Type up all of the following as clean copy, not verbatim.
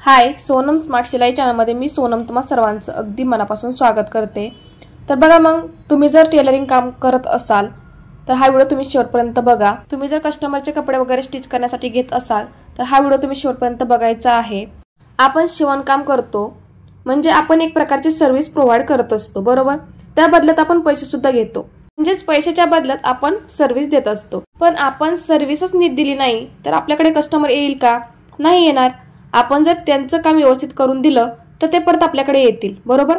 हाय, Sonam smart शिलाई चॅनलमध्ये मी सोनम तुम्हा सर्वांचं अगदी मनापासून स्वागत करते। तर बघा, मग तुम्ही जर टेलरिंग काम करत असाल तर हा व्हिडिओ तुम्ही शेवटपर्यंत बघा। तुम्ही जर कस्टमरचे कपडे वगैरे स्टिच करण्यासाठी घेत असाल तर हा व्हिडिओ तुम्ही शेवटपर्यंत बघायचा आहे। आपण शिवणकाम करतो म्हणजे आपण एक प्रकारची सर्व्हिस प्रोव्हाइड करत असतो, बरोबर? त्या बदल्यात आपण पैसे सुद्धा घेतो, म्हणजेच पैशाच्या बदल्यात आपण सर्व्हिस देत असतो। पण आपण सर्व्हिसच नीट दिली नाही तर आपल्याकडे कस्टमर येईल का? नाही येणार। आपण जर त्यांचं काम व्यवस्थित करून दिलं तर ते परत आपल्याकडे येतील, बरोबर?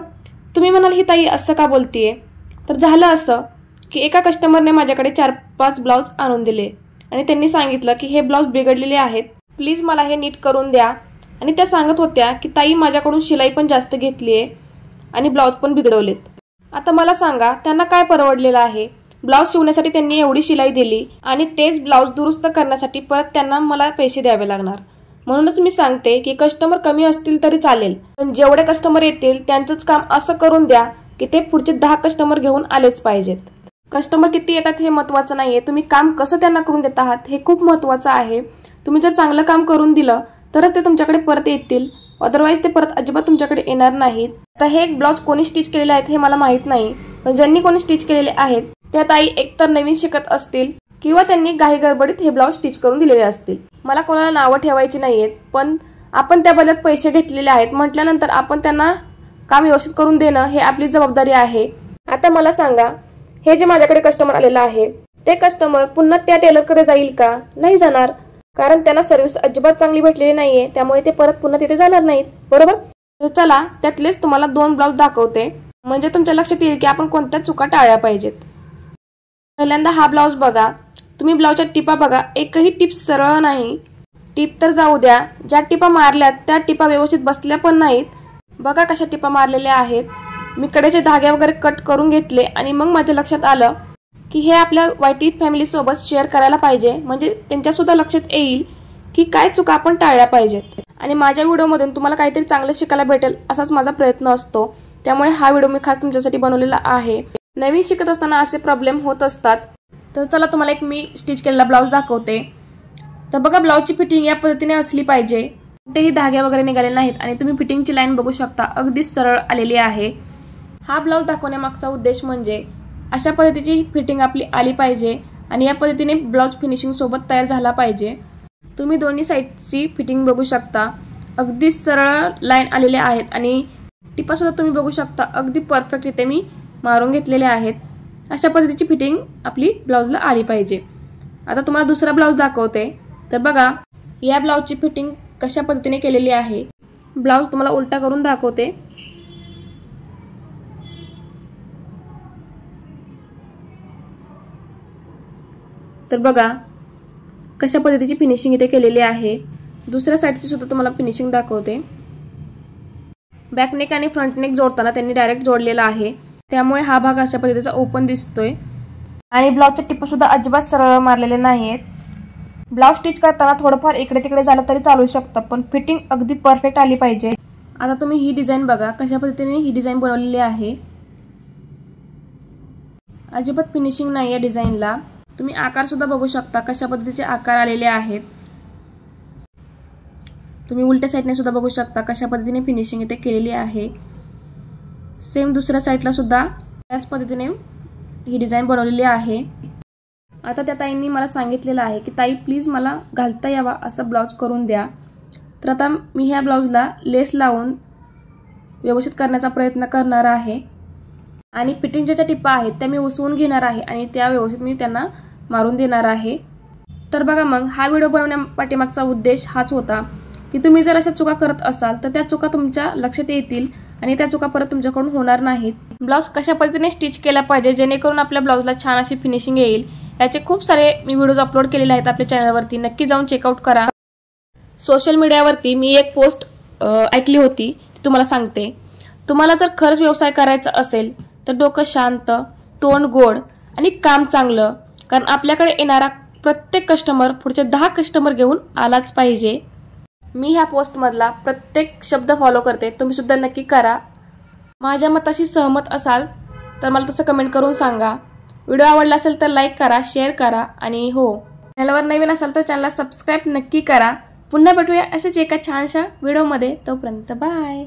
तुम्ही म्हणाल ही ताई असं का बोलतीये? तर झालं असं की एका कस्टमरने माझ्याकडे 4-5 ब्लाउज आणून दिले आणि त्यांनी सांगितलं की हे ब्लाउज बिघडलेले आहेत, प्लीज मला हे नीट करून द्या। आणि त्या सांगत होत्या की ताई माझ्याकडून शिलाई पण जास्त घेतली आहे आणि ब्लाउज पण बिघडवलेत। आता मला सांगा, त्यांना काय परवडलेलं आहे? ब्लाउज शिवण्यासाठी त्यांनी एवढी शिलाई दिली आणि तेच ब्लाउज दुरुस्त करण्यासाठी परत त्यांना मला पैसे द्यावे लागणार। म्हणूनच मी सांगते की कस्टमर कमी असतील तरी चालेल, पण जेवढे कस्टमर येतील त्यांचंच काम असं करून द्या की ते पुढचे 10 कस्टमर घेऊन आलेच पाहिजेत। कस्टमर किती येतात हे महत्त्वाचं नाहीये, तुम्ही काम कसं त्यांना करून देत आहात हे खूप महत्त्वाचं आहे। तुम्ही जर चांगलं काम करून दिलं तरच ते तुमच्याकडे परत येतील, अदरवाईज ते परत अजिबात तुमच्याकडे येणार नाहीत। आता हे ब्लाउज कोणी स्टिच केलेले आहेत हे मला माहित नाही, पण ज्यांनी कोणी स्टिच केलेले आहेत त्या ताई एकतर नवीन शिकत असतील किंवा त्यांनी घाई गडबडीत हे ब्लाउज स्टिच करून दिलेले असतील। मला कोणाला नावं ठेवायची नाहीयेत, पण आपण त्या बदल्यात पैसे घेतलेले आहेत म्हटल्यानंतर आपण त्यांना काम व्यवस्थित करून देणं हे आपली जबाबदारी आहे। आता मला सांगा, हे जे माझ्याकडे कस्टमर आलेला आहे ते कस्टमर पुन्हा त्या टेलरकडे जाईल का? नाही जाणार, कारण त्यांना सर्व्हिस अजिबात चांगली भेटलेली नाहीये, त्यामुळे ते परत पुन्हा तिथे जाणार नाहीत, बरोबर? तर चला, त्यातलेच तुम्हाला 2 ब्लाउज दाखवते म्हणजे तुमच्या लक्षात येईल की आपण कोणत्या चुका टाळल्या पाहिजेत। पहिल्यांदा हा ब्लाउज बघा, तुम्ही ब्लाउजच्या टिपा बघा, एकही टिप सरळ नाही। टिप तर जाऊ द्या, ज्या टिपा मारल्यात त्या टिपा व्यवस्थित बसल्या पण नाहीत। बघा कशा टिपा मारलेल्या आहेत। मी कडेचे धागे वगैरे कट करून घेतले आणि मग माझ्या लक्षात आलं की हे आपल्या वायटी फॅमिली सोबत शेअर करायला पाहिजे, म्हणजे त्यांच्या सुद्धा लक्षात येईल की काय चुका आपण टाळल्या पाहिजेत। आणि माझ्या व्हिडिओमधून तुम्हाला काहीतरी चांगलं शिकायला भेटेल असाच माझा प्रयत्न असतो, त्यामुळे हा व्हिडिओ मी खास तुमच्यासाठी बनवलेला आहे। नवीन शिकत असताना असे प्रॉब्लेम होत असतात। तर चला, तुम्हाला एक मी स्टिच केलेला ब्लाउज दाखवते। तर बघा, ब्लाउजची फिटिंग या पद्धतीने असली पाहिजे, कुठेही धागे वगैरे निघाले नाहीत आणि तुम्ही फिटिंगची लाईन बघू शकता, अगदी सरळ आलेली आहे। हा ब्लाउज दाखवण्यामागचा उद्देश म्हणजे अशा पद्धतीची फिटिंग आपली आली पाहिजे आणि या पद्धतीने ब्लाउज फिनिशिंग सोबत तयार झाला पाहिजे। तुम्ही दोन्ही साईडची फिटिंग बघू शकता, अगदी सरळ लाईन आलेले आहेत आणि टिपा सुद्धा तुम्ही बघू शकता, अगदी परफेक्ट इथे मी मारून घेतलेले आहेत। अशा पद्धतीची फिटिंग आपली ब्लाउजला आली पाहिजे। आता तुम्हाला दुसरा ब्लाउज दाखवते। तर बघा, या ब्लाउजची फिटिंग कशा पद्धतीने केलेली आहे। ब्लाउज तुम्हाला उलटा करून दाखवते। तर बघा कशा पद्धतीची फिनिशिंग इथे केलेली आहे। दुसऱ्या साईडची सुद्धा तुम्हाला फिनिशिंग दाखवते। बॅक नेक आणि फ्रंट नेक जोडताना त्यांनी डायरेक्ट जोडलेला आहे, त्यामुळे हा भाग अशा पद्धतीचा ओपन दिसतोय आणि ब्लाउजच्या टिपा सुद्धा अजिबात सरळ मारलेले नाहीत। ब्लाउज स्टिच करताना थोडंफार इकडे तिकडे झालं तरी चालू शकतं, पण फिटिंग अगदी परफेक्ट आली पाहिजे। आता तुम्ही ही डिझाईन बघा, कशा पद्धतीने ही डिझाईन बनवलेली आहे। अजिबात फिनिशिंग नाही या डिझाईनला। तुम्ही आकार सुद्धा बघू शकता, कशा पद्धतीचे आकार आलेले आहेत। तुम्ही उलट्या साईडने सुद्धा बघू शकता कशा पद्धतीने फिनिशिंग इथे केलेली आहे। सेम दुसऱ्या साईडला सुद्धा त्याच पद्धतीने ही डिझाईन बनवलेली आहे। आता त्या ताईंनी मला सांगितलेलं आहे की ताई प्लीज मला घालता यावा असं ब्लाउज करून द्या। तर आता मी ह्या ब्लाउजला लेस लावून व्यवस्थित करण्याचा प्रयत्न करणार आहे आणि फिटिंगच्या ज्या टिपा आहेत त्या मी उसवून घेणार आहे आणि त्या व्यवस्थित मी त्यांना मारून देणार आहे। तर बघा, मग हा व्हिडिओ बनवण्यापाठीमागचा उद्देश हाच होता की तुम्ही जर अशा चुका करत असाल तर त्या चुका तुमच्या लक्षात येतील आणि त्या चुका परत तुमच्याकडून होणार नाहीत। ब्लाउज कशा पद्धतीने स्टिच केला पाहिजे जेणेकरून आपल्या ब्लाउजला छान अशी फिनिशिंग येईल, याचे खूप सारे मी व्हिडिओज अपलोड केलेले आहेत आपल्या चॅनलवरती, नक्की जाऊन चेकआउट करा। सोशल मीडियावरती मी एक पोस्ट ऐकली होती, ती तुम्हाला सांगते। तुम्हाला जर खरंच व्यवसाय करायचा असेल तर डोकं शांत, तोंड गोड आणि काम चांगलं, कारण आपल्याकडे येणारा प्रत्येक कस्टमर पुढचे 10 कस्टमर घेऊन आलाच पाहिजे। मी ह्या पोस्टमधला प्रत्येक शब्द फॉलो करते, तुम्ही सुद्धा नक्की करा। माझ्या मताशी सहमत असाल तर मला तसं कमेंट करून सांगा। व्हिडिओ आवडला असेल तर लाईक करा, शेअर करा आणि हो, चॅनलवर नवीन असाल तर चॅनलला सबस्क्राईब नक्की करा। पुन्हा भेटूया असेच एका छानशा व्हिडिओमध्ये. तोपर्यंत बाय.